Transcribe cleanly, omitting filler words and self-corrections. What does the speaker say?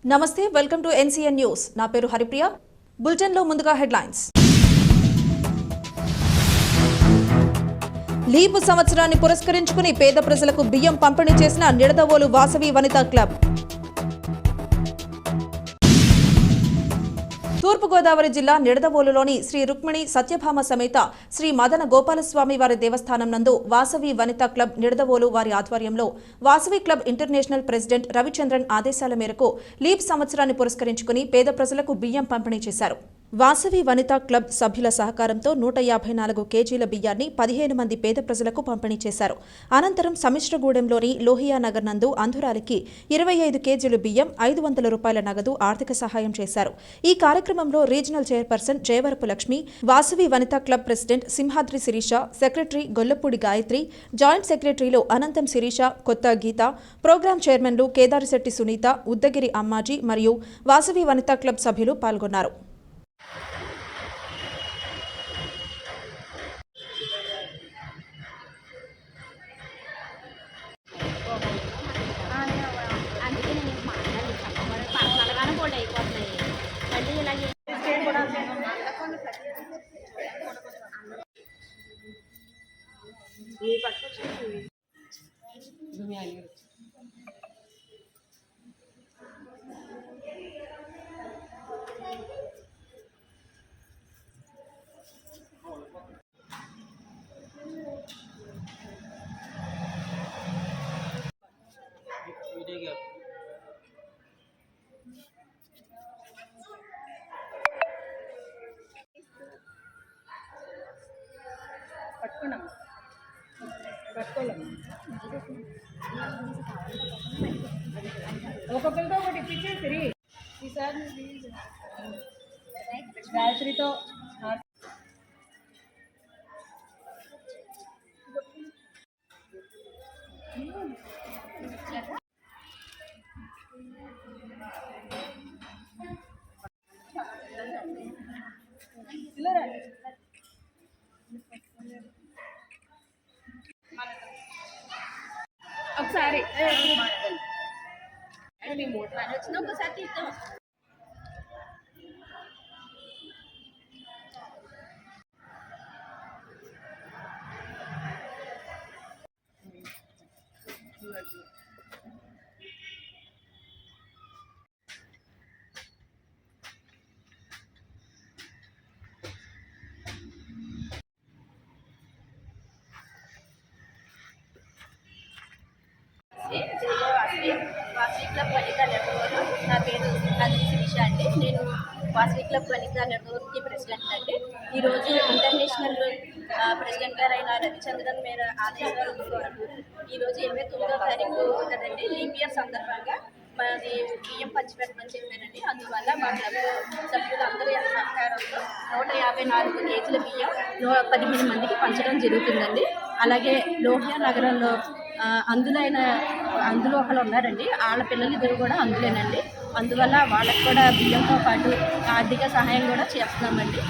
నమస్తే, welcome to NCN news. నా పేరు హరిప్రియ. బులెటిన్ లో ముందుగా హెడ్లైన్స్. లీపు సంవత్సరాన్ని పురస్కరించుకుని పేద ప్రజలకు బియ్యం పంపిణీ చేసిన నిడదవోలు వాసవి వనితా క్లబ్. తూర్పుగోదావరి జిల్లా నిడదవోలులోని శ్రీ రుక్మిణి సత్యభామ సమేత శ్రీ మదన గోపాలస్వామి వారి దేవస్థానం నందు వాసవి వనితా క్లబ్ నిడదవోలు వారి ఆధ్వర్యంలో Vasavi club international president Ravichandran ఆదేశాల మేరకు లీప్ సంవత్సరాన్ని పురస్కరించుకుని పేద ప్రజలకు బియ్యం పంపిణీ చేశారు. వాసవి వనితా క్లబ్ సభ్యుల సహకారంతో 154 కేజీల బియ్యాన్ని 15 మంది పేద ప్రజలకు పంపిణీ చేశారు. అనంతరం సమిశ్రగూడెంలోని లోహియా నగర్ నందు అంధురాలికి 25 కేజీలు బియ్యం, 500 రూపాయల నగదు ఆర్థిక సహాయం చేశారు. ఈ కార్యక్రమంలో regional chairperson Jayavarapu Lakshmi, Vasavi Vanitha club president Simhadri Sirisha, secretary Gollapudi Gayatri, joint సెక్రటరీలు అనంతం శిరీష, కొత్త గీత, ప్రోగ్రాం చైర్మన్లు కేదారిశెట్టి సునీత, ఉద్దగిరి అమ్మాజీ మరియు వాసవి వనితా క్లబ్ సభ్యులు పాల్గొన్నారు. ఒక్కొక్కరితో ఒకటి ఇప్పించేసి ఈసారి గాయత్రితో ఒకసారి ఒకసారి తీద్దాం. Vasavi club Vanitha network. నా పేరు సింహాద్రి శిరీష అండి. నేను వాసవి క్లబ్ వనితా నెట్వర్క్కి ప్రెసిడెంట్ అండి. ఈరోజు ఇంటర్నేషనల్ ప్రెసిడెంట్ గారు అయిన రవిచంద్రన్ మేర ఆదేశాల కొరకు ఈరోజు 29వ తారీఖు కదండి, లీప్ ఇయర్ సందర్భంగా మాది బియ్యం పంచిపెట్టమని చెప్పారండి. అందువల్ల మా క్లబ్ సభ్యులందరూ సహకారంతో 154 కేజీల బియ్యం 15 మందికి పంచడం జరుగుతుందండి. అలాగే లోహియా నగరంలో అందులో ఒకరు ఉన్నారండి, వాళ్ళ పిల్లలిద్దరు కూడా అందులేనండి. అందువల్ల వాళ్ళకి కూడా బియ్యంతో పాటు ఆర్థిక సహాయం కూడా చేస్తున్నామండి.